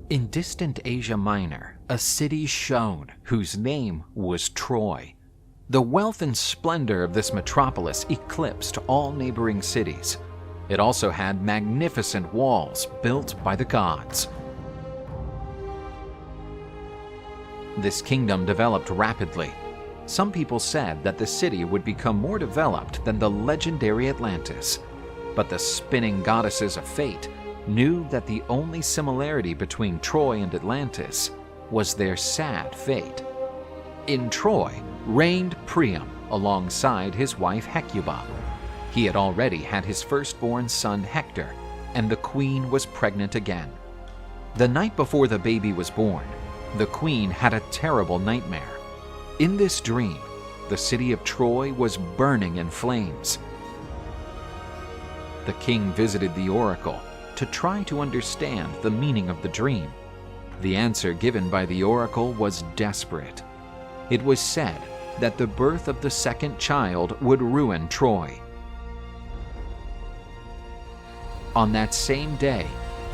In distant Asia Minor, a city shone whose name was Troy. The wealth and splendor of this metropolis eclipsed all neighboring cities. It also had magnificent walls built by the gods. This kingdom developed rapidly. Some people said that the city would become more developed than the legendary Atlantis. But the spinning goddesses of fate knew that the only similarity between Troy and Atlantis was their sad fate. In Troy reigned Priam alongside his wife Hecuba. He had already had his firstborn son Hector, and the queen was pregnant again. The night before the baby was born, the queen had a terrible nightmare. In this dream, the city of Troy was burning in flames. The king visited the oracle to try to understand the meaning of the dream. The answer given by the oracle was desperate. It was said that the birth of the second child would ruin Troy. On that same day,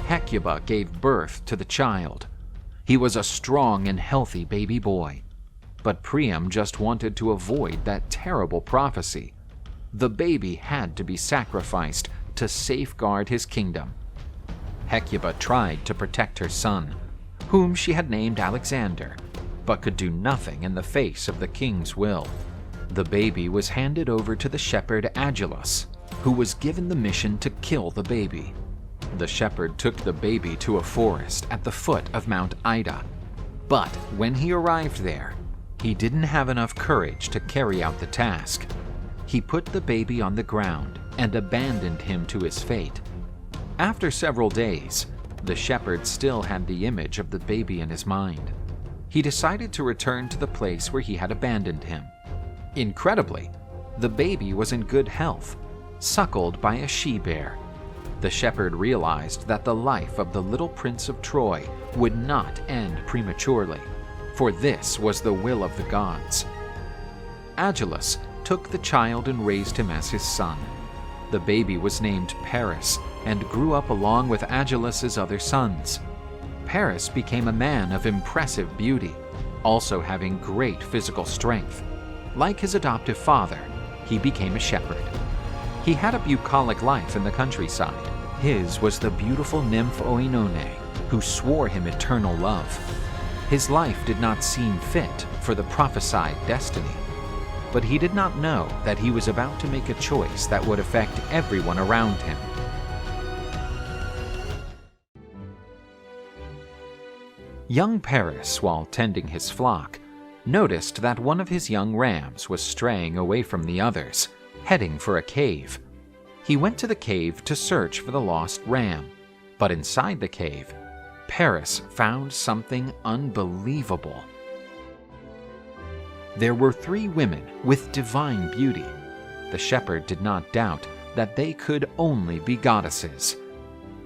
Hecuba gave birth to the child. He was a strong and healthy baby boy. But Priam just wanted to avoid that terrible prophecy. The baby had to be sacrificed to safeguard his kingdom. Hecuba tried to protect her son, whom she had named Alexander, but could do nothing in the face of the king's will. The baby was handed over to the shepherd Achilles, who was given the mission to kill the baby. The shepherd took the baby to a forest at the foot of Mount Ida. But when he arrived there, he didn't have enough courage to carry out the task. He put the baby on the ground and abandoned him to his fate. After several days, the shepherd still had the image of the baby in his mind. He decided to return to the place where he had abandoned him. Incredibly, the baby was in good health, suckled by a she-bear. The shepherd realized that the life of the little prince of Troy would not end prematurely, for this was the will of the gods. Achilles took the child and raised him as his son. The baby was named Paris and grew up along with Achilles' other sons. Paris became a man of impressive beauty, also having great physical strength. Like his adoptive father, he became a shepherd. He had a bucolic life in the countryside. His was the beautiful nymph Oenone, who swore him eternal love. His life did not seem fit for the prophesied destiny, but he did not know that he was about to make a choice that would affect everyone around him. Young Paris, while tending his flock, noticed that one of his young rams was straying away from the others, heading for a cave. He went to the cave to search for the lost ram, but inside the cave, Paris found something unbelievable. There were 3 women with divine beauty. The shepherd did not doubt that they could only be goddesses.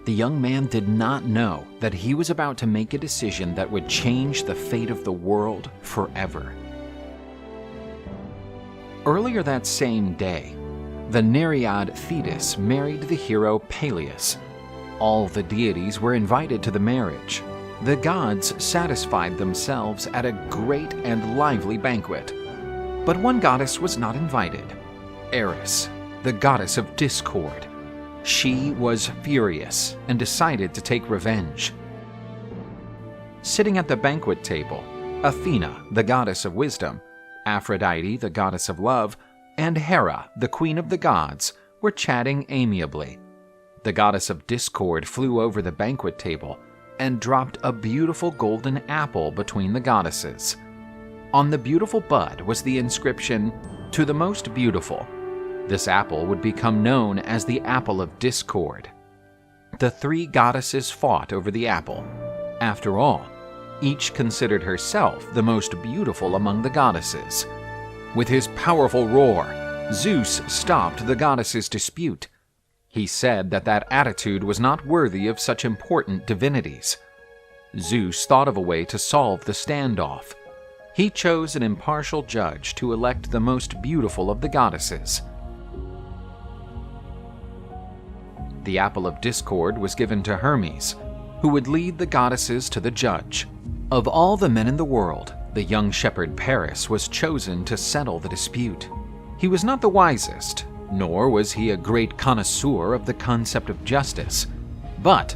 The young man did not know that he was about to make a decision that would change the fate of the world forever. Earlier that same day, the Nereid Thetis married the hero Peleus. All the deities were invited to the marriage. The gods satisfied themselves at a great and lively banquet. But one goddess was not invited: Eris, the goddess of discord. She was furious and decided to take revenge. Sitting at the banquet table, Athena, the goddess of wisdom, Aphrodite, the goddess of love, and Hera, the queen of the gods, were chatting amiably. The goddess of discord flew over the banquet table and dropped a beautiful golden apple between the goddesses. On the beautiful bud was the inscription, "To the most beautiful." This apple would become known as the Apple of Discord. The 3 goddesses fought over the apple. After all, each considered herself the most beautiful among the goddesses. With his powerful roar, Zeus stopped the goddesses' dispute. He said that attitude was not worthy of such important divinities. Zeus thought of a way to solve the standoff. He chose an impartial judge to elect the most beautiful of the goddesses. The Apple of Discord was given to Hermes, who would lead the goddesses to the judge. Of all the men in the world, the young shepherd Paris was chosen to settle the dispute. He was not the wisest, nor was he a great connoisseur of the concept of justice. But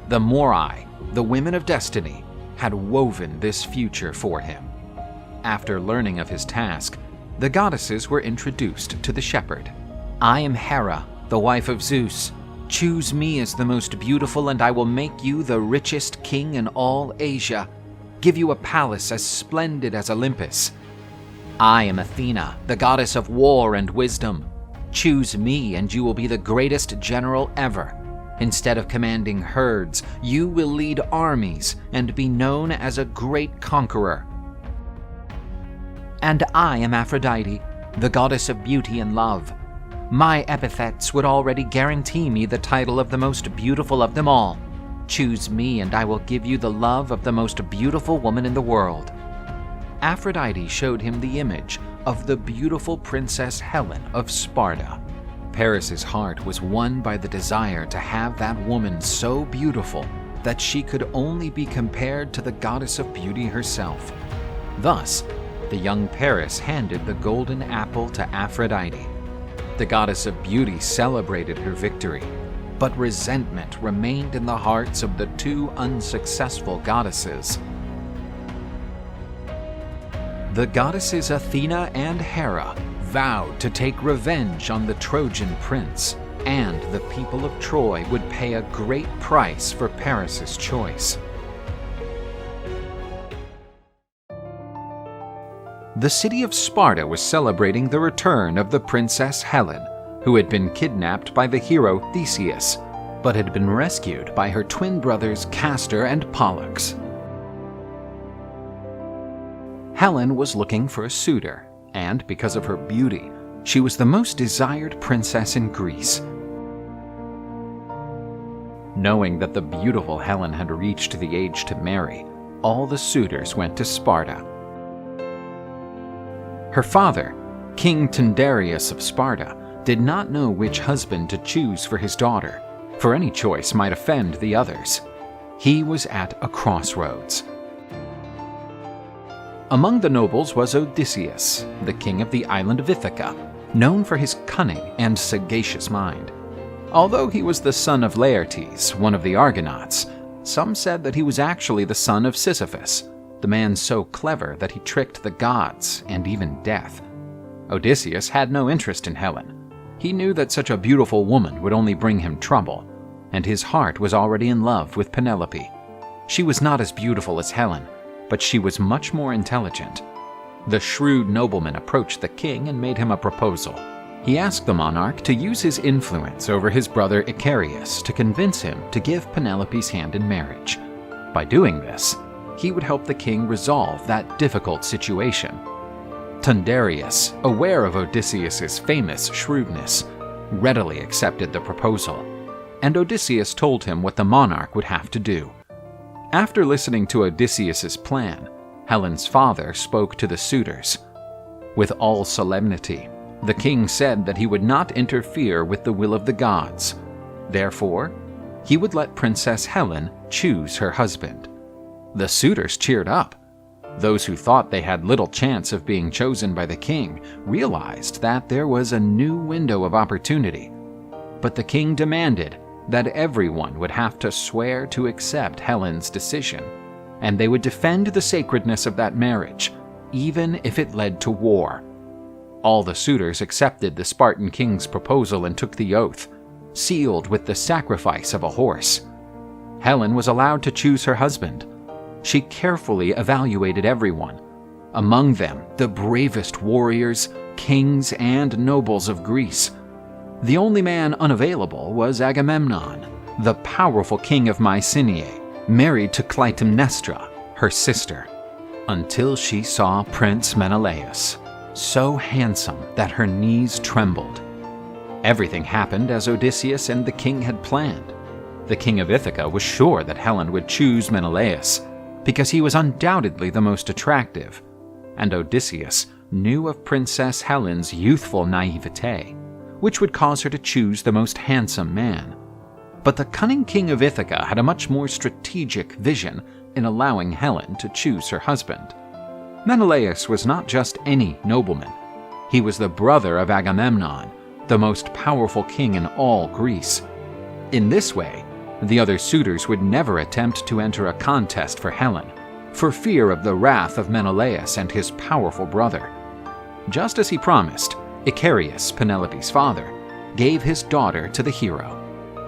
the Moirai, the women of destiny, had woven this future for him. After learning of his task, the goddesses were introduced to the shepherd. "I am Hera, the wife of Zeus. Choose me as the most beautiful, and I will make you the richest king in all Asia, give you a palace as splendid as Olympus. I am Athena, the goddess of war and wisdom. Choose me, and you will be the greatest general ever. Instead of commanding herds, you will lead armies and be known as a great conqueror. And I am Aphrodite, the goddess of beauty and love. My epithets would already guarantee me the title of the most beautiful of them all. Choose me, and I will give you the love of the most beautiful woman in the world." Aphrodite showed him the image of the beautiful Princess Helen of Sparta. Paris's heart was won by the desire to have that woman so beautiful that she could only be compared to the goddess of beauty herself. Thus, the young Paris handed the golden apple to Aphrodite. The goddess of beauty celebrated her victory, but resentment remained in the hearts of the two unsuccessful goddesses. The goddesses Athena and Hera vowed to take revenge on the Trojan prince, and the people of Troy would pay a great price for Paris's choice. The city of Sparta was celebrating the return of the Princess Helen, who had been kidnapped by the hero Theseus, but had been rescued by her twin brothers Castor and Pollux. Helen was looking for a suitor, and because of her beauty, she was the most desired princess in Greece. Knowing that the beautiful Helen had reached the age to marry, all the suitors went to Sparta. Her father, King Tyndareus of Sparta, did not know which husband to choose for his daughter, for any choice might offend the others. He was at a crossroads. Among the nobles was Odysseus, the king of the island of Ithaca, known for his cunning and sagacious mind. Although he was the son of Laertes, one of the Argonauts, some said that he was actually the son of Sisyphus, the man so clever that he tricked the gods and even death. Odysseus had no interest in Helen. He knew that such a beautiful woman would only bring him trouble, and his heart was already in love with Penelope. She was not as beautiful as Helen, but she was much more intelligent. The shrewd nobleman approached the king and made him a proposal. He asked the monarch to use his influence over his brother Icarius to convince him to give Penelope's hand in marriage. By doing this, he would help the king resolve that difficult situation. Tyndareus, aware of Odysseus's famous shrewdness, readily accepted the proposal, and Odysseus told him what the monarch would have to do. After listening to Odysseus's plan, Helen's father spoke to the suitors. With all solemnity, the king said that he would not interfere with the will of the gods. Therefore, he would let Princess Helen choose her husband. The suitors cheered up. Those who thought they had little chance of being chosen by the king realized that there was a new window of opportunity. But the king demanded that everyone would have to swear to accept Helen's decision, and they would defend the sacredness of that marriage, even if it led to war. All the suitors accepted the Spartan king's proposal and took the oath, sealed with the sacrifice of a horse. Helen was allowed to choose her husband. She carefully evaluated everyone, among them the bravest warriors, kings, and nobles of Greece. The only man unavailable was Agamemnon, the powerful king of Mycenae, married to Clytemnestra, her sister, until she saw Prince Menelaus, so handsome that her knees trembled. Everything happened as Odysseus and the king had planned. The king of Ithaca was sure that Helen would choose Menelaus, because he was undoubtedly the most attractive, and Odysseus knew of Princess Helen's youthful naivete, which would cause her to choose the most handsome man. But the cunning king of Ithaca had a much more strategic vision in allowing Helen to choose her husband. Menelaus was not just any nobleman. He was the brother of Agamemnon, the most powerful king in all Greece. In this way, the other suitors would never attempt to enter a contest for Helen, for fear of the wrath of Menelaus and his powerful brother. Just as he promised, Icarius, Penelope's father, gave his daughter to the hero.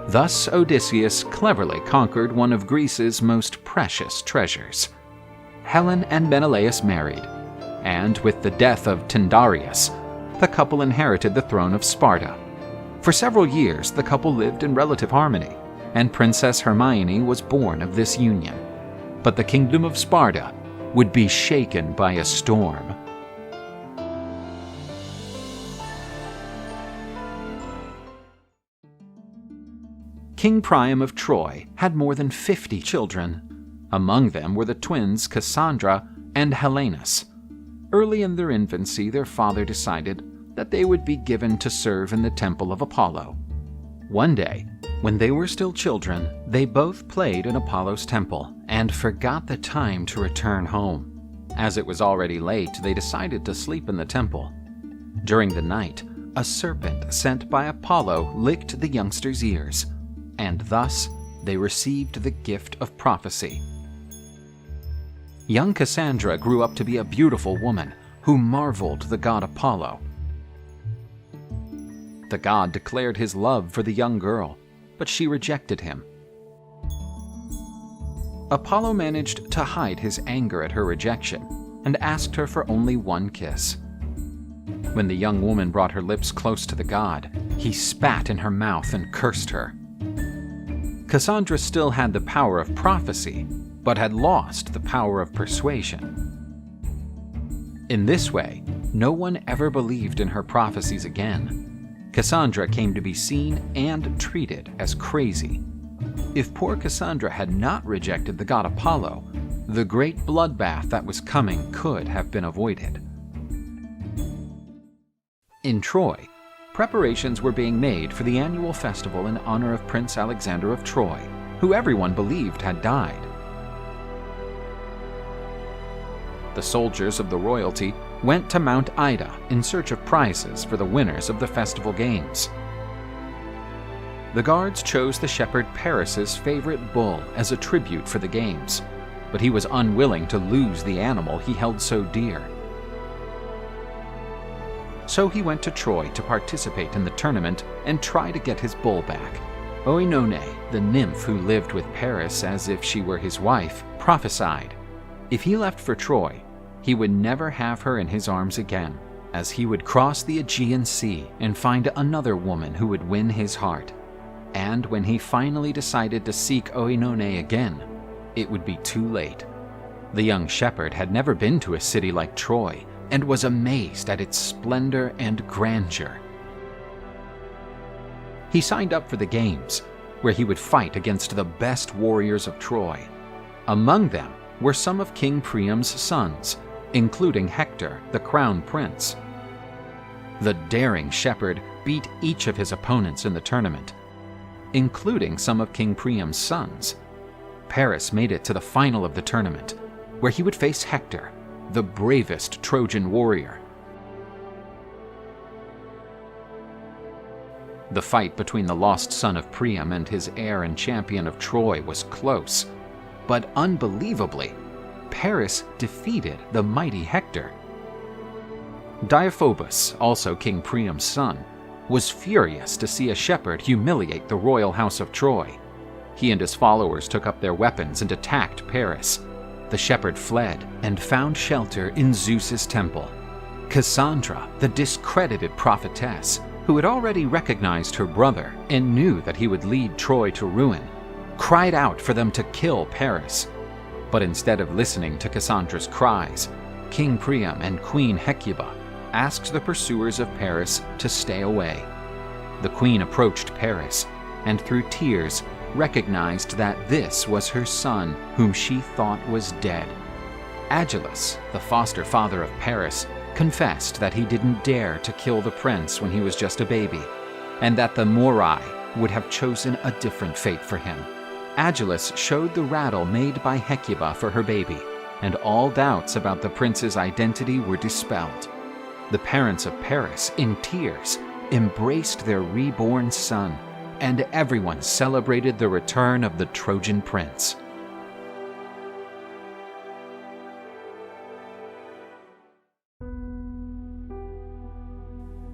Thus Odysseus cleverly conquered one of Greece's most precious treasures. Helen and Menelaus married, and with the death of Tyndareus, the couple inherited the throne of Sparta. For several years, the couple lived in relative harmony, and Princess Hermione was born of this union. But the kingdom of Sparta would be shaken by a storm. King Priam of Troy had more than 50 children. Among them were the twins Cassandra and Helenus. Early in their infancy, their father decided that they would be given to serve in the temple of Apollo. One day, when they were still children, they both played in Apollo's temple and forgot the time to return home. As it was already late, they decided to sleep in the temple. During the night, a serpent sent by Apollo licked the youngsters' ears, and thus they received the gift of prophecy. Young Cassandra grew up to be a beautiful woman who marveled the god Apollo. The god declared his love for the young girl, but she rejected him. Apollo managed to hide his anger at her rejection and asked her for only one kiss. When the young woman brought her lips close to the god, he spat in her mouth and cursed her. Cassandra still had the power of prophecy, but had lost the power of persuasion. In this way, no one ever believed in her prophecies again. Cassandra came to be seen and treated as crazy. If poor Cassandra had not rejected the god Apollo, the great bloodbath that was coming could have been avoided. In Troy, preparations were being made for the annual festival in honor of Prince Alexander of Troy, who everyone believed had died. The soldiers of the royalty went to Mount Ida in search of prizes for the winners of the festival games. The guards chose the shepherd Paris's favorite bull as a tribute for the games, but he was unwilling to lose the animal he held so dear. So he went to Troy to participate in the tournament and try to get his bull back. Oenone, the nymph who lived with Paris as if she were his wife, prophesied if he left for Troy, he would never have her in his arms again, as he would cross the Aegean Sea and find another woman who would win his heart. And when he finally decided to seek Oenone again, it would be too late. The young shepherd had never been to a city like Troy and was amazed at its splendor and grandeur. He signed up for the games, where he would fight against the best warriors of Troy. Among them were some of King Priam's sons, including Hector, the crown prince. The daring shepherd beat each of his opponents in the tournament, including some of King Priam's sons. Paris made it to the final of the tournament, where he would face Hector, the bravest Trojan warrior. The fight between the lost son of Priam and his heir and champion of Troy was close, but unbelievably, Paris defeated the mighty Hector. Deiphobus, also King Priam's son, was furious to see a shepherd humiliate the royal house of Troy. He and his followers took up their weapons and attacked Paris. The shepherd fled and found shelter in Zeus's temple. Cassandra, the discredited prophetess, who had already recognized her brother and knew that he would lead Troy to ruin, cried out for them to kill Paris. But instead of listening to Cassandra's cries, King Priam and Queen Hecuba asked the pursuers of Paris to stay away. The queen approached Paris and through tears recognized that this was her son whom she thought was dead. Agilus, the foster father of Paris, confessed that he didn't dare to kill the prince when he was just a baby, and that the Moirai, would have chosen a different fate for him. Achilles showed the rattle made by Hecuba for her baby, and all doubts about the prince's identity were dispelled. The parents of Paris, in tears, embraced their reborn son, and everyone celebrated the return of the Trojan prince.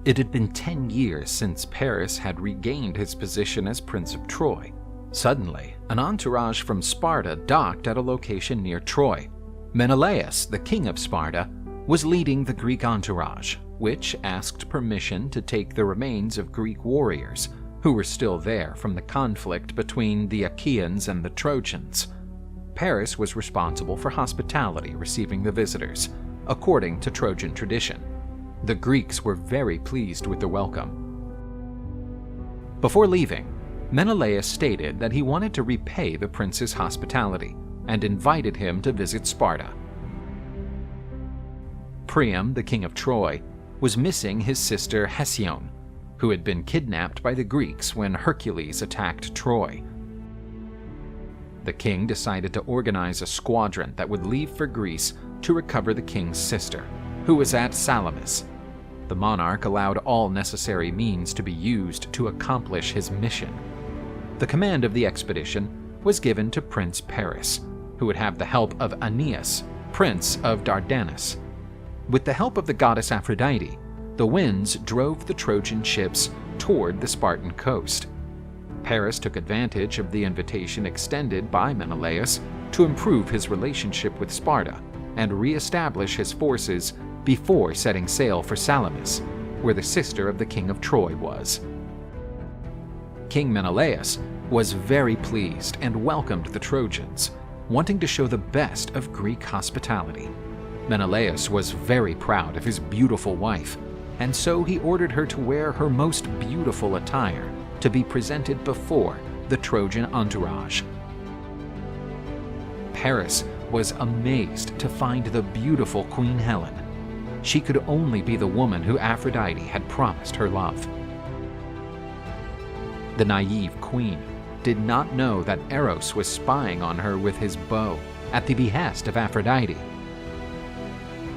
It had been 10 years since Paris had regained his position as Prince of Troy. Suddenly, an entourage from Sparta docked at a location near Troy. Menelaus, the king of Sparta, was leading the Greek entourage, which asked permission to take the remains of Greek warriors who were still there from the conflict between the Achaeans and the Trojans. Paris was responsible for hospitality receiving the visitors, according to Trojan tradition. The Greeks were very pleased with the welcome. Before leaving, Menelaus stated that he wanted to repay the prince's hospitality and invited him to visit Sparta. Priam, the king of Troy, was missing his sister Hesione, who had been kidnapped by the Greeks when Hercules attacked Troy. The king decided to organize a squadron that would leave for Greece to recover the king's sister, who was at Salamis. The monarch allowed all necessary means to be used to accomplish his mission. The command of the expedition was given to Prince Paris, who would have the help of Aeneas, Prince of Dardanus. With the help of the goddess Aphrodite, the winds drove the Trojan ships toward the Spartan coast. Paris took advantage of the invitation extended by Menelaus to improve his relationship with Sparta and re-establish his forces before setting sail for Salamis, where the sister of the king of Troy was. King Menelaus was very pleased and welcomed the Trojans, wanting to show the best of Greek hospitality. Menelaus was very proud of his beautiful wife, and so he ordered her to wear her most beautiful attire to be presented before the Trojan entourage. Paris was amazed to find the beautiful Queen Helen. She could only be the woman who Aphrodite had promised her love. The naive queen did not know that Eros was spying on her with his bow at the behest of Aphrodite.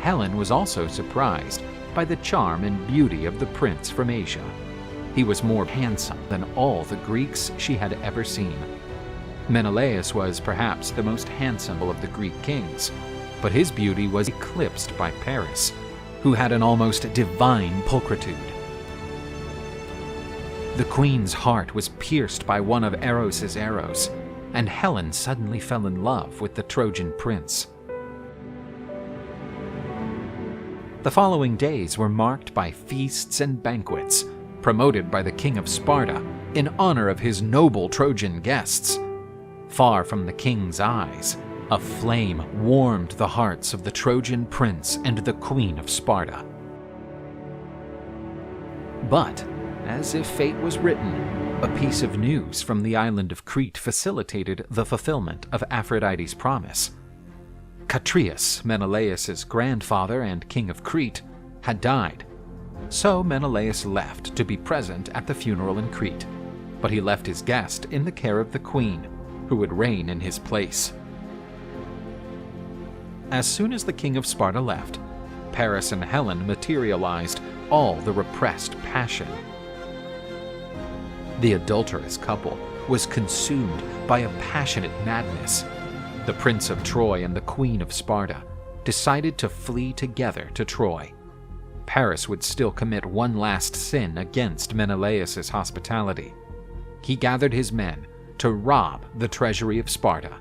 Helen was also surprised by the charm and beauty of the prince from Asia. He was more handsome than all the Greeks she had ever seen. Menelaus was perhaps the most handsome of the Greek kings, but his beauty was eclipsed by Paris, who had an almost divine pulchritude. The queen's heart was pierced by one of Eros's arrows, and Helen suddenly fell in love with the Trojan prince. The following days were marked by feasts and banquets, promoted by the king of Sparta in honor of his noble Trojan guests. Far from the king's eyes, a flame warmed the hearts of the Trojan prince and the queen of Sparta. But, as if fate was written, a piece of news from the island of Crete facilitated the fulfillment of Aphrodite's promise. Catreus, Menelaus's grandfather and king of Crete, had died. So Menelaus left to be present at the funeral in Crete, but he left his guest in the care of the queen, who would reign in his place. As soon as the king of Sparta left, Paris and Helen materialized all the repressed passion. The adulterous couple was consumed by a passionate madness. The Prince of Troy and the Queen of Sparta decided to flee together to Troy. Paris would still commit one last sin against Menelaus's hospitality. He gathered his men to rob the treasury of Sparta.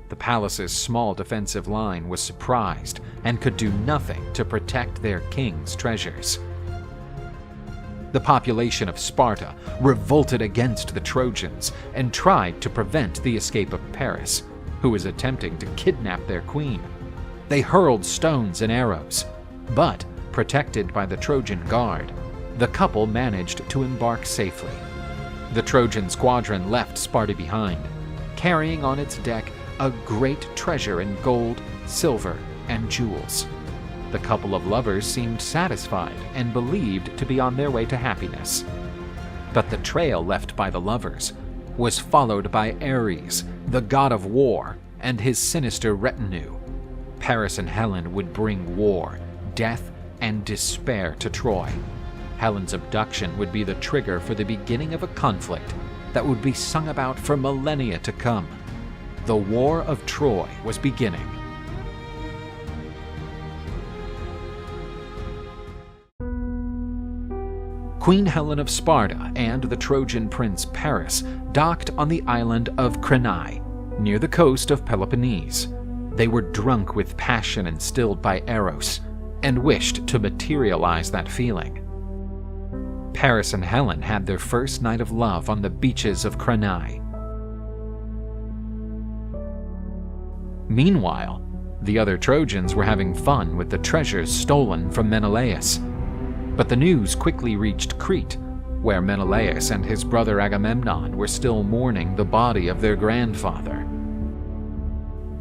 The palace's small defensive line was surprised and could do nothing to protect their king's treasures. The population of Sparta revolted against the Trojans and tried to prevent the escape of Paris, who was attempting to kidnap their queen. They hurled stones and arrows, but, protected by the Trojan guard, the couple managed to embark safely. The Trojan squadron left Sparta behind, carrying on its deck a great treasure in gold, silver, and jewels. The couple of lovers seemed satisfied and believed to be on their way to happiness. But the trail left by the lovers was followed by Ares, the god of war, and his sinister retinue. Paris and Helen would bring war, death, and despair to Troy. Helen's abduction would be the trigger for the beginning of a conflict that would be sung about for millennia to come. The War of Troy was beginning. Queen Helen of Sparta and the Trojan prince Paris docked on the island of Cranae, near the coast of Peloponnese. They were drunk with passion instilled by Eros, and wished to materialize that feeling. Paris and Helen had their first night of love on the beaches of Cranae. Meanwhile, the other Trojans were having fun with the treasures stolen from Menelaus. But the news quickly reached Crete, where Menelaus and his brother Agamemnon were still mourning the body of their grandfather.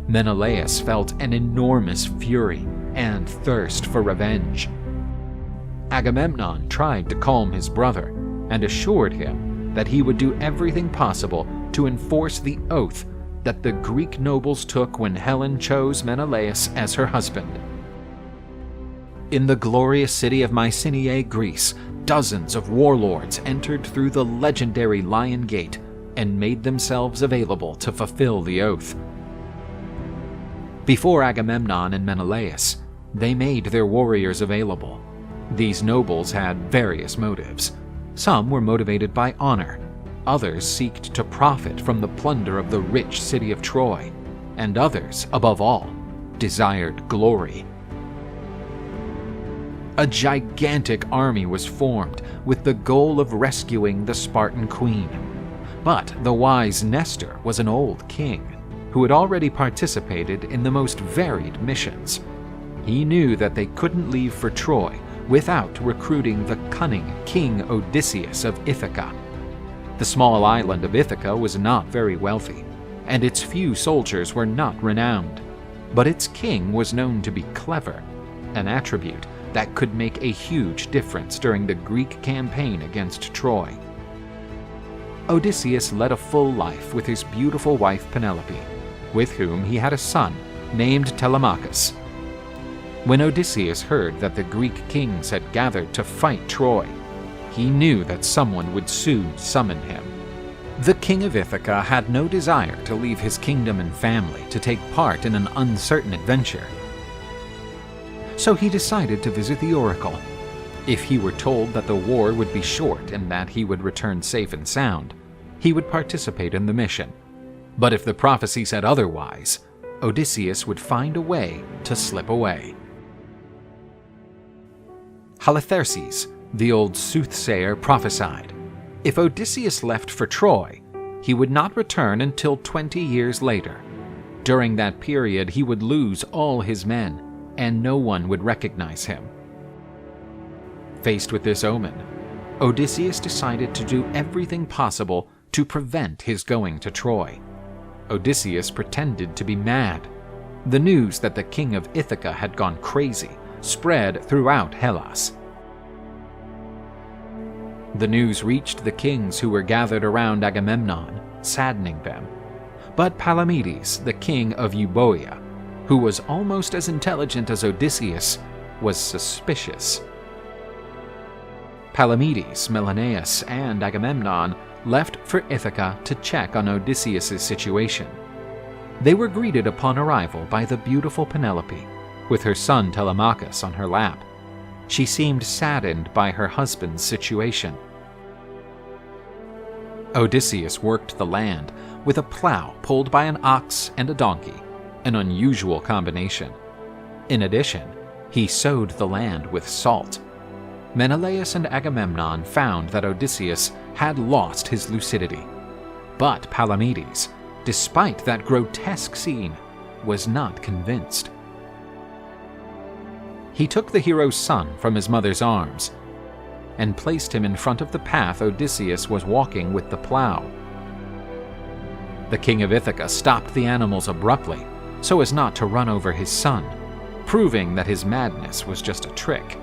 Menelaus felt an enormous fury and thirst for revenge. Agamemnon tried to calm his brother and assured him that he would do everything possible to enforce the oath that the Greek nobles took when Helen chose Menelaus as her husband. In the glorious city of Mycenae, Greece, dozens of warlords entered through the legendary Lion Gate and made themselves available to fulfill the oath. Before Agamemnon and Menelaus, they made their warriors available. These nobles had various motives. Some were motivated by honor, others seeked to profit from the plunder of the rich city of Troy, and others, above all, desired glory. A gigantic army was formed with the goal of rescuing the Spartan queen. But the wise Nestor was an old king who had already participated in the most varied missions. He knew that they couldn't leave for Troy without recruiting the cunning King Odysseus of Ithaca. The small island of Ithaca was not very wealthy, and its few soldiers were not renowned. But its king was known to be clever, an attribute that could make a huge difference during the Greek campaign against Troy. Odysseus led a full life with his beautiful wife Penelope, with whom he had a son named Telemachus. When Odysseus heard that the Greek kings had gathered to fight Troy, he knew that someone would soon summon him. The king of Ithaca had no desire to leave his kingdom and family to take part in an uncertain adventure. So he decided to visit the oracle. If he were told that the war would be short and that he would return safe and sound, he would participate in the mission. But if the prophecy said otherwise, Odysseus would find a way to slip away. Halitherses, the old soothsayer, prophesied, if Odysseus left for Troy, he would not return until 20 years later. During that period, he would lose all his men, and no one would recognize him. Faced with this omen, Odysseus decided to do everything possible to prevent his going to Troy. Odysseus pretended to be mad. The news that the king of Ithaca had gone crazy spread throughout Hellas. The news reached the kings who were gathered around Agamemnon, saddening them. But Palamedes, the king of Euboea, who was almost as intelligent as Odysseus, was suspicious. Palamedes, Menelaus, and Agamemnon left for Ithaca to check on Odysseus' situation. They were greeted upon arrival by the beautiful Penelope, with her son Telemachus on her lap. She seemed saddened by her husband's situation. Odysseus worked the land with a plow pulled by an ox and a donkey, an unusual combination. In addition, he sowed the land with salt. Menelaus and Agamemnon found that Odysseus had lost his lucidity. But Palamedes, despite that grotesque scene, was not convinced. He took the hero's son from his mother's arms and placed him in front of the path Odysseus was walking with the plow. The king of Ithaca stopped the animals abruptly so as not to run over his son, proving that his madness was just a trick.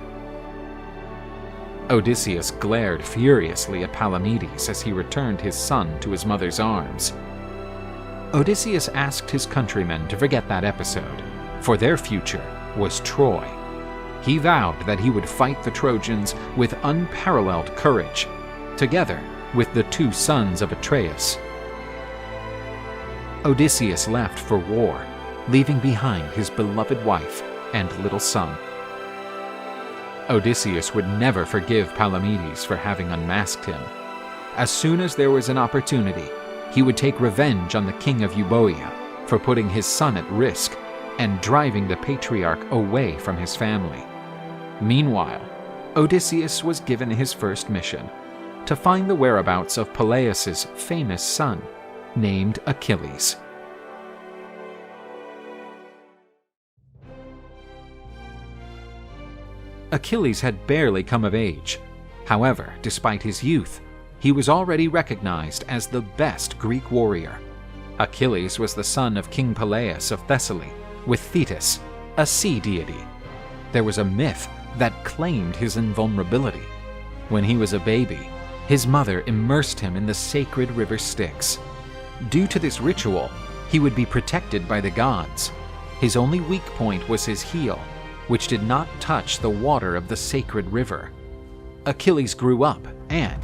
Odysseus glared furiously at Palamedes as he returned his son to his mother's arms. Odysseus asked his countrymen to forget that episode, for their future was Troy. He vowed that he would fight the Trojans with unparalleled courage, together with the 2 sons of Atreus. Odysseus left for war, leaving behind his beloved wife and little son. Odysseus would never forgive Palamedes for having unmasked him. As soon as there was an opportunity, he would take revenge on the king of Euboea for putting his son at risk and driving the patriarch away from his family. Meanwhile, Odysseus was given his first mission, to find the whereabouts of Peleus' famous son, named Achilles. Achilles had barely come of age. However, despite his youth, he was already recognized as the best Greek warrior. Achilles was the son of King Peleus of Thessaly, with Thetis, a sea deity. There was a myth that claimed his invulnerability. When he was a baby, his mother immersed him in the sacred river Styx. Due to this ritual, he would be protected by the gods. His only weak point was his heel, which did not touch the water of the sacred river. Achilles grew up and,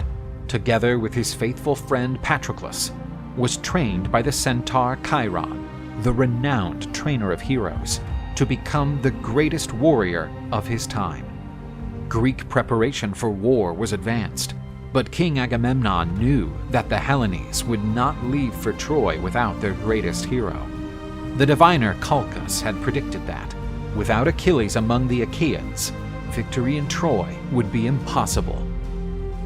together with his faithful friend Patroclus, was trained by the centaur Chiron, the renowned trainer of heroes, to become the greatest warrior of his time. Greek preparation for war was advanced, but King Agamemnon knew that the Hellenes would not leave for Troy without their greatest hero. The diviner Calchas had predicted that, without Achilles among the Achaeans, victory in Troy would be impossible.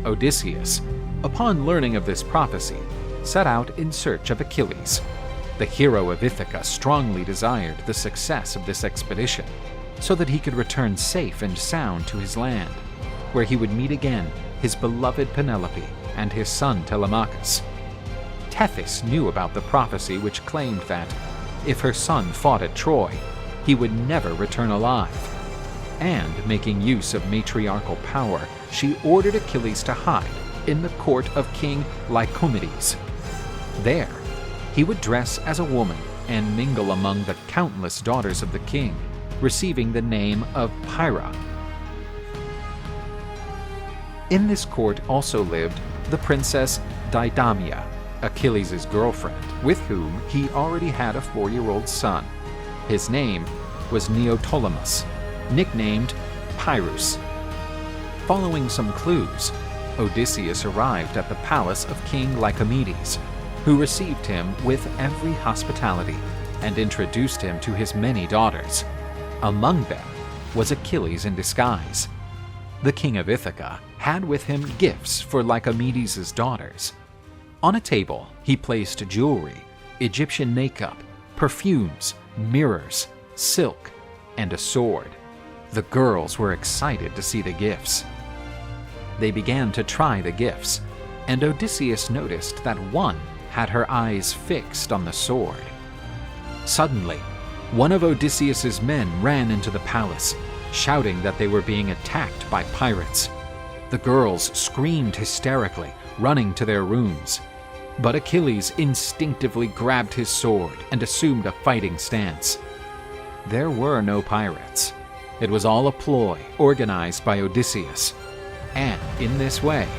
Odysseus, upon learning of this prophecy, set out in search of Achilles. The hero of Ithaca strongly desired the success of this expedition, so that he could return safe and sound to his land, where he would meet again his beloved Penelope and his son Telemachus. Tethys knew about the prophecy which claimed that, if her son fought at Troy, he would never return alive. And, making use of matriarchal power, she ordered Achilles to hide in the court of King Lycomedes. There, he would dress as a woman and mingle among the countless daughters of the king, receiving the name of Pyrrha. In this court also lived the princess Didamia, Achilles' girlfriend, with whom he already had a 4-year-old son. His name was Neoptolemus, nicknamed Pyrrhus. Following some clues, Odysseus arrived at the palace of King Lycomedes, who received him with every hospitality and introduced him to his many daughters. Among them was Achilles in disguise. The king of Ithaca had with him gifts for Lycomedes' daughters. On a table, he placed jewelry, Egyptian makeup, perfumes, mirrors, silk, and a sword. The girls were excited to see the gifts. They began to try the gifts, and Odysseus noticed that one had her eyes fixed on the sword. Suddenly, one of Odysseus's men ran into the palace, shouting that they were being attacked by pirates. The girls screamed hysterically, running to their rooms. But Achilles instinctively grabbed his sword and assumed a fighting stance. There were no pirates. It was all a ploy organized by Odysseus. And in this way,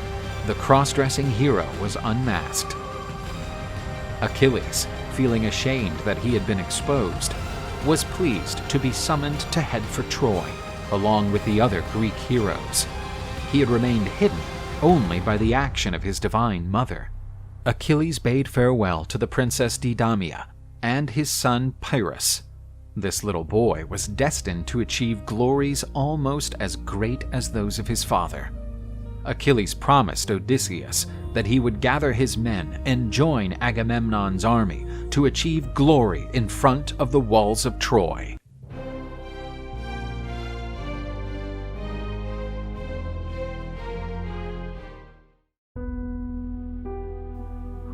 the cross-dressing hero was unmasked. Achilles, feeling ashamed that he had been exposed, was pleased to be summoned to head for Troy, along with the other Greek heroes. He had remained hidden only by the action of his divine mother. Achilles bade farewell to the princess Didamia and his son Pyrrhus. This little boy was destined to achieve glories almost as great as those of his father. Achilles promised Odysseus that he would gather his men and join Agamemnon's army to achieve glory in front of the walls of Troy.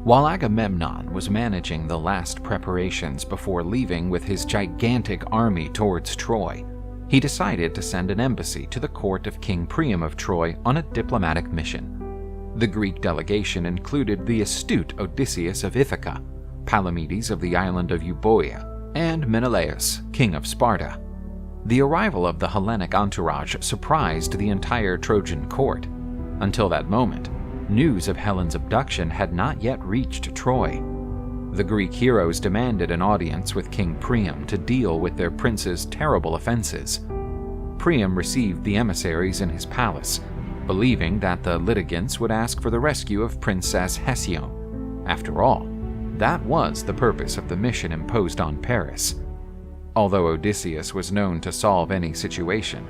While Agamemnon was managing the last preparations before leaving with his gigantic army towards Troy, he decided to send an embassy to the court of King Priam of Troy on a diplomatic mission. The Greek delegation included the astute Odysseus of Ithaca, Palamedes of the island of Euboea, and Menelaus, king of Sparta. The arrival of the Hellenic entourage surprised the entire Trojan court. Until that moment, news of Helen's abduction had not yet reached Troy. The Greek heroes demanded an audience with King Priam to deal with their prince's terrible offenses. Priam received the emissaries in his palace, believing that the litigants would ask for the rescue of Princess Hesione. After all, that was the purpose of the mission imposed on Paris. Although Odysseus was known to solve any situation,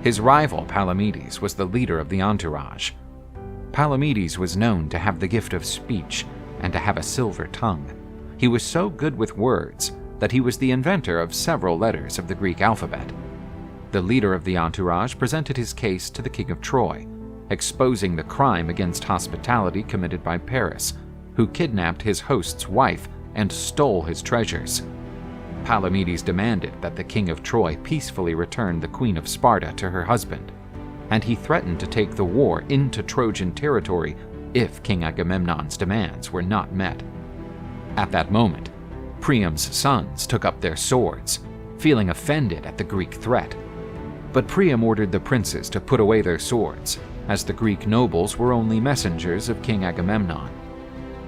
his rival Palamedes was the leader of the entourage. Palamedes was known to have the gift of speech and to have a silver tongue. He was so good with words that he was the inventor of several letters of the Greek alphabet. The leader of the entourage presented his case to the king of Troy, exposing the crime against hospitality committed by Paris, who kidnapped his host's wife and stole his treasures. Palamedes demanded that the king of Troy peacefully return the queen of Sparta to her husband, and he threatened to take the war into Trojan territory if King Agamemnon's demands were not met. At that moment, Priam's sons took up their swords, feeling offended at the Greek threat. But Priam ordered the princes to put away their swords, as the Greek nobles were only messengers of King Agamemnon.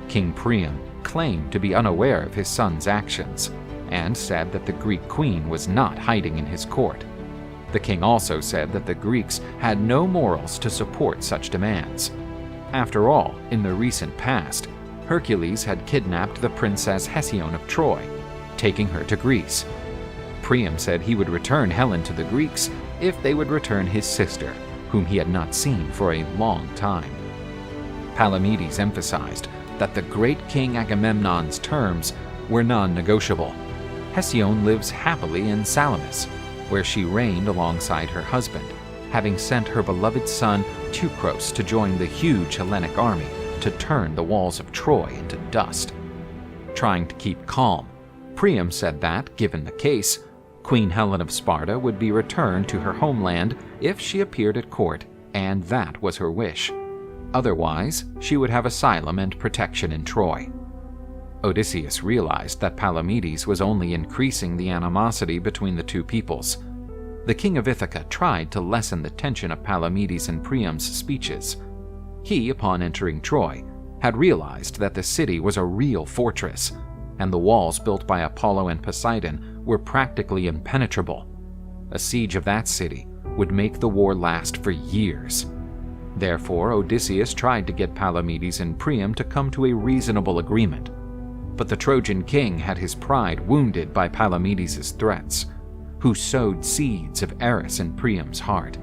King Priam claimed to be unaware of his son's actions, and said that the Greek queen was not hiding in his court. The king also said that the Greeks had no morals to support such demands. After all, in the recent past, Hercules had kidnapped the Princess Hesione of Troy, taking her to Greece. Priam said he would return Helen to the Greeks if they would return his sister, whom he had not seen for a long time. Palamedes emphasized that the great King Agamemnon's terms were non-negotiable. Hesione lives happily in Salamis, where she reigned alongside her husband, having sent her beloved son Teucros to join the huge Hellenic army to turn the walls of Troy into dust. Trying to keep calm, Priam said that, given the case, Queen Helen of Sparta would be returned to her homeland if she appeared at court, and that was her wish. Otherwise, she would have asylum and protection in Troy. Odysseus realized that Palamedes was only increasing the animosity between the two peoples. The king of Ithaca tried to lessen the tension of Palamedes and Priam's speeches. He, upon entering Troy, had realized that the city was a real fortress, and the walls built by Apollo and Poseidon were practically impenetrable. A siege of that city would make the war last for years. Therefore, Odysseus tried to get Palamedes and Priam to come to a reasonable agreement. But the Trojan king had his pride wounded by Palamedes' threats, who sowed seeds of Eris in Priam's heart.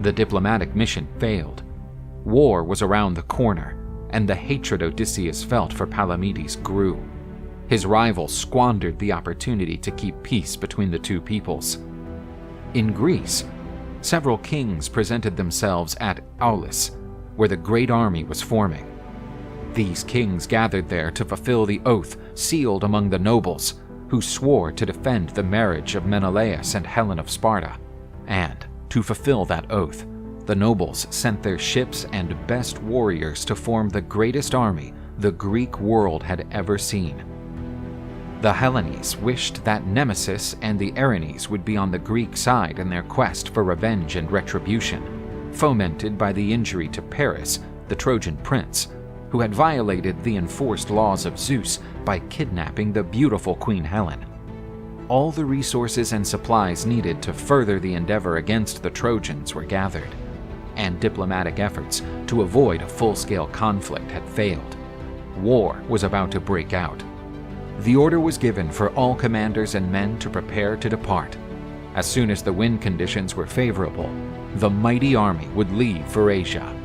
The diplomatic mission failed. War was around the corner, and the hatred Odysseus felt for Palamedes grew. His rival squandered the opportunity to keep peace between the two peoples. In Greece, several kings presented themselves at Aulis, where the great army was forming. These kings gathered there to fulfill the oath sealed among the nobles, who swore to defend the marriage of Menelaus and Helen of Sparta. And, to fulfill that oath, the nobles sent their ships and best warriors to form the greatest army the Greek world had ever seen. The Hellenes wished that Nemesis and the Erinyes would be on the Greek side in their quest for revenge and retribution, fomented by the injury to Paris, the Trojan prince, who had violated the enforced laws of Zeus by kidnapping the beautiful Queen Helen. All the resources and supplies needed to further the endeavor against the Trojans were gathered, and diplomatic efforts to avoid a full-scale conflict had failed. War was about to break out. The order was given for all commanders and men to prepare to depart. As soon as the wind conditions were favorable, the mighty army would leave for Asia.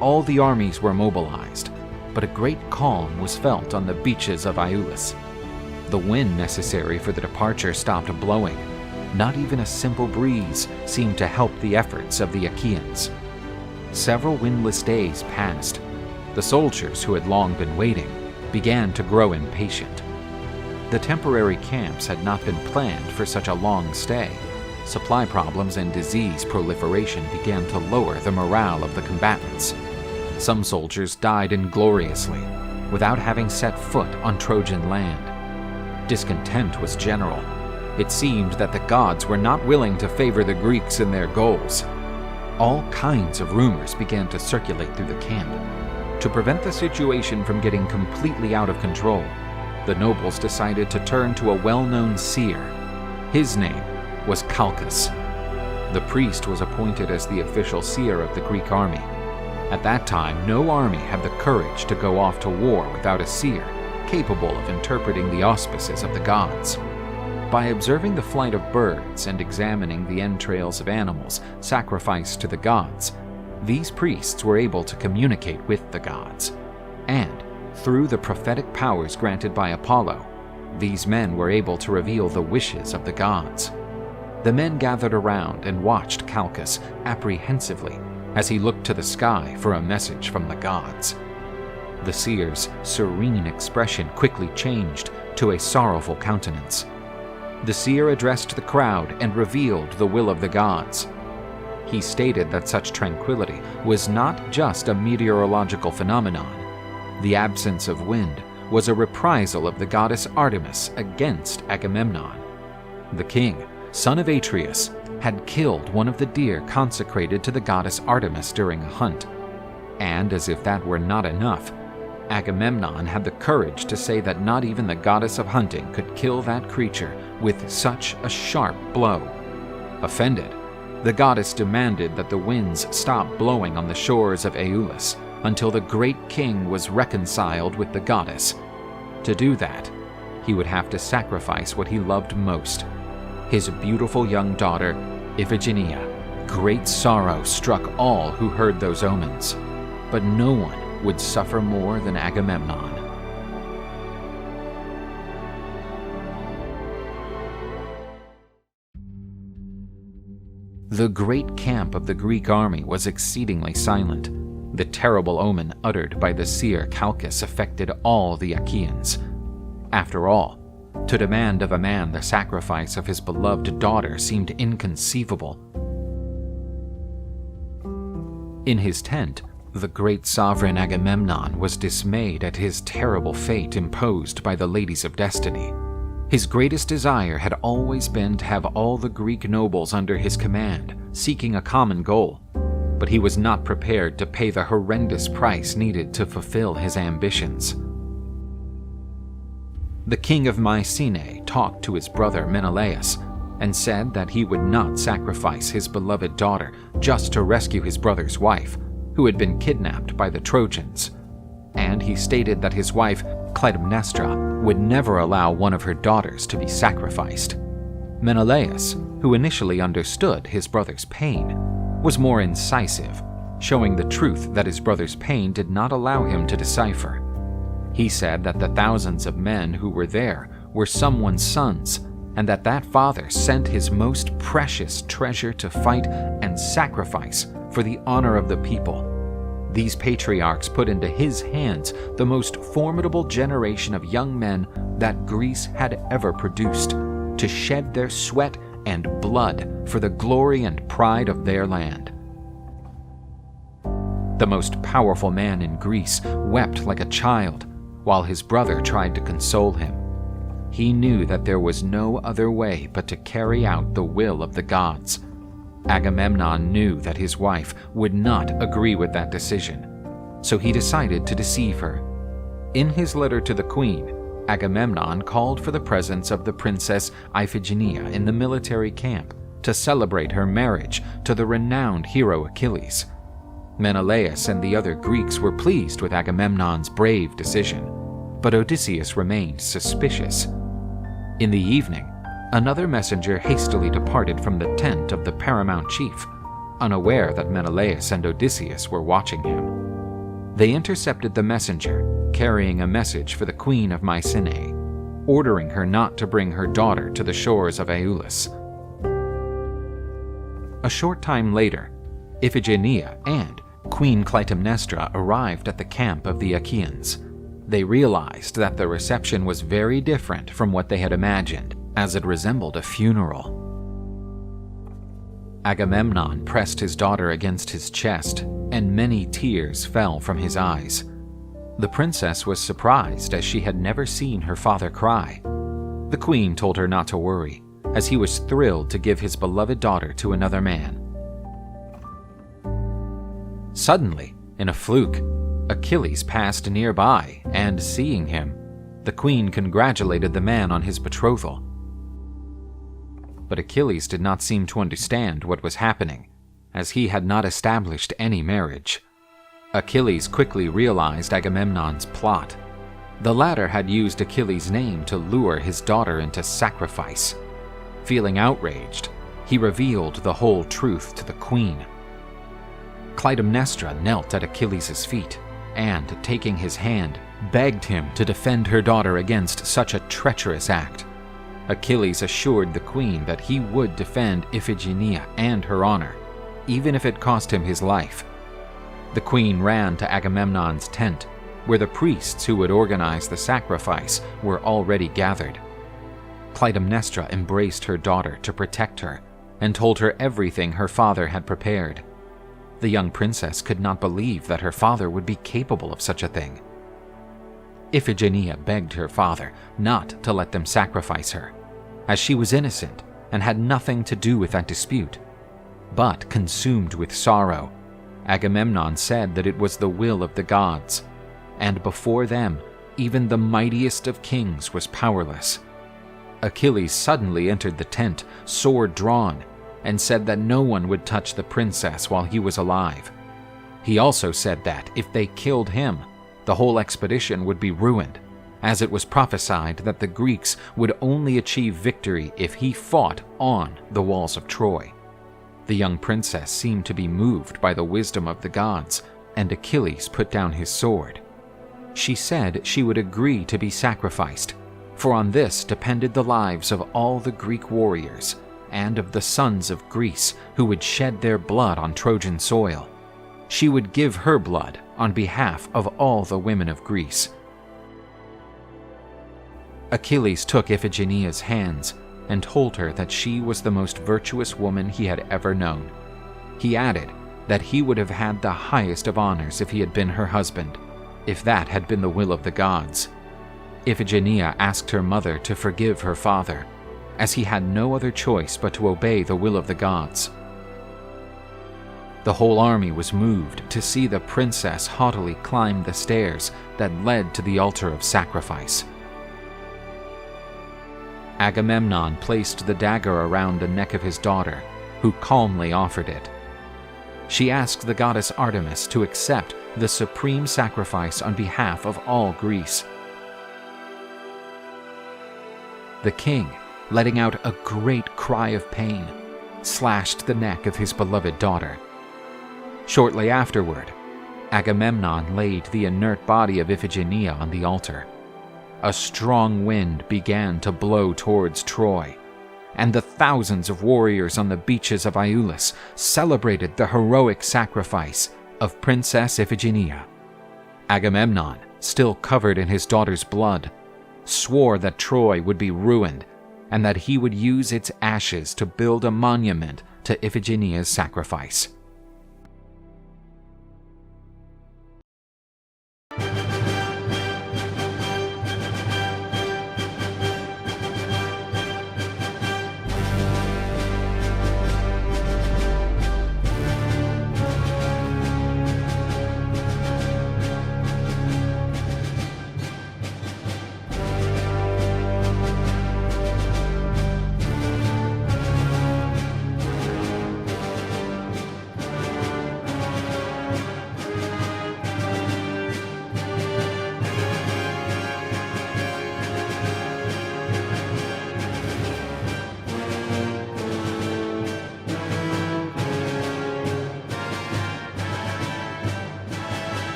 All the armies were mobilized, but a great calm was felt on the beaches of Aulis. The wind necessary for the departure stopped blowing. Not even a simple breeze seemed to help the efforts of the Achaeans. Several windless days passed. The soldiers who had long been waiting began to grow impatient. The temporary camps had not been planned for such a long stay, Supply problems and disease proliferation began to lower the morale of the combatants. Some soldiers died ingloriously, without having set foot on Trojan land. Discontent was general. It seemed that the gods were not willing to favor the Greeks in their goals. All kinds of rumors began to circulate through the camp. To prevent the situation from getting completely out of control, the nobles decided to turn to a well-known seer. His name was Calchas. The priest was appointed as the official seer of the Greek army. At that time, no army had the courage to go off to war without a seer capable of interpreting the auspices of the gods. By observing the flight of birds and examining the entrails of animals sacrificed to the gods, these priests were able to communicate with the gods. And, through the prophetic powers granted by Apollo, these men were able to reveal the wishes of the gods. The men gathered around and watched Calchas apprehensively as he looked to the sky for a message from the gods. The seer's serene expression quickly changed to a sorrowful countenance. The seer addressed the crowd and revealed the will of the gods. He stated that such tranquility was not just a meteorological phenomenon. The absence of wind was a reprisal of the goddess Artemis against Agamemnon. The king, son of Atreus, had killed one of the deer consecrated to the goddess Artemis during a hunt. And as if that were not enough, Agamemnon had the courage to say that not even the goddess of hunting could kill that creature with such a sharp blow. Offended, the goddess demanded that the winds stop blowing on the shores of Aeolus until the great king was reconciled with the goddess. To do that, he would have to sacrifice what he loved most, his beautiful young daughter, Iphigenia. Great sorrow struck all who heard those omens, but no one would suffer more than Agamemnon. The great camp of the Greek army was exceedingly silent. The terrible omen uttered by the seer Calchas affected all the Achaeans. After all, to demand of a man the sacrifice of his beloved daughter seemed inconceivable. In his tent, the great sovereign Agamemnon was dismayed at his terrible fate imposed by the ladies of destiny. His greatest desire had always been to have all the Greek nobles under his command, seeking a common goal, but he was not prepared to pay the horrendous price needed to fulfill his ambitions. The king of Mycenae talked to his brother Menelaus and said that he would not sacrifice his beloved daughter just to rescue his brother's wife, who had been kidnapped by the Trojans. And he stated that his wife, Clytemnestra, would never allow one of her daughters to be sacrificed. Menelaus, who initially understood his brother's pain, was more incisive, showing the truth that his brother's pain did not allow him to decipher. He said that the thousands of men who were there were someone's sons, and that father sent his most precious treasure to fight and sacrifice for the honor of the people. These patriarchs put into his hands the most formidable generation of young men that Greece had ever produced, to shed their sweat and blood for the glory and pride of their land. The most powerful man in Greece wept like a child, while his brother tried to console him. He knew that there was no other way but to carry out the will of the gods. Agamemnon knew that his wife would not agree with that decision, so he decided to deceive her. In his letter to the queen, Agamemnon called for the presence of the princess Iphigenia in the military camp to celebrate her marriage to the renowned hero Achilles. Menelaus and the other Greeks were pleased with Agamemnon's brave decision, but Odysseus remained suspicious. In the evening, another messenger hastily departed from the tent of the paramount chief, unaware that Menelaus and Odysseus were watching him. They intercepted the messenger, carrying a message for the queen of Mycenae, ordering her not to bring her daughter to the shores of Aeolus. A short time later, Iphigenia and Queen Clytemnestra arrived at the camp of the Achaeans. They realized that the reception was very different from what they had imagined, as it resembled a funeral. Agamemnon pressed his daughter against his chest, and many tears fell from his eyes. The princess was surprised, as she had never seen her father cry. The queen told her not to worry, as he was thrilled to give his beloved daughter to another man. Suddenly, in a fluke, Achilles passed nearby, and seeing him, the queen congratulated the man on his betrothal. But Achilles did not seem to understand what was happening, as he had not established any marriage. Achilles quickly realized Agamemnon's plot. The latter had used Achilles' name to lure his daughter into sacrifice. Feeling outraged, he revealed the whole truth to the queen. Clytemnestra knelt at Achilles' feet, and, taking his hand, begged him to defend her daughter against such a treacherous act. Achilles assured the queen that he would defend Iphigenia and her honor, even if it cost him his life. The queen ran to Agamemnon's tent, where the priests who would organize the sacrifice were already gathered. Clytemnestra embraced her daughter to protect her, and told her everything her father had prepared. The young princess could not believe that her father would be capable of such a thing. Iphigenia begged her father not to let them sacrifice her, as she was innocent and had nothing to do with that dispute. But, consumed with sorrow, Agamemnon said that it was the will of the gods, and before them, even the mightiest of kings was powerless. Achilles suddenly entered the tent, sword drawn, and said that no one would touch the princess while he was alive. He also said that, if they killed him, the whole expedition would be ruined, as it was prophesied that the Greeks would only achieve victory if he fought on the walls of Troy. The young princess seemed to be moved by the wisdom of the gods, and Achilles put down his sword. She said she would agree to be sacrificed, for on this depended the lives of all the Greek warriors, and of the sons of Greece who would shed their blood on Trojan soil. She would give her blood on behalf of all the women of Greece. Achilles took Iphigenia's hands and told her that she was the most virtuous woman he had ever known. He added that he would have had the highest of honors if he had been her husband, if that had been the will of the gods. Iphigenia asked her mother to forgive her father, as he had no other choice but to obey the will of the gods. The whole army was moved to see the princess haughtily climb the stairs that led to the altar of sacrifice. Agamemnon placed the dagger around the neck of his daughter, who calmly offered it. She asked the goddess Artemis to accept the supreme sacrifice on behalf of all Greece. The king, letting out a great cry of pain, slashed the neck of his beloved daughter. Shortly afterward, Agamemnon laid the inert body of Iphigenia on the altar. A strong wind began to blow towards Troy, and the thousands of warriors on the beaches of Iolus celebrated the heroic sacrifice of Princess Iphigenia. Agamemnon, still covered in his daughter's blood, swore that Troy would be ruined and that he would use its ashes to build a monument to Iphigenia's sacrifice.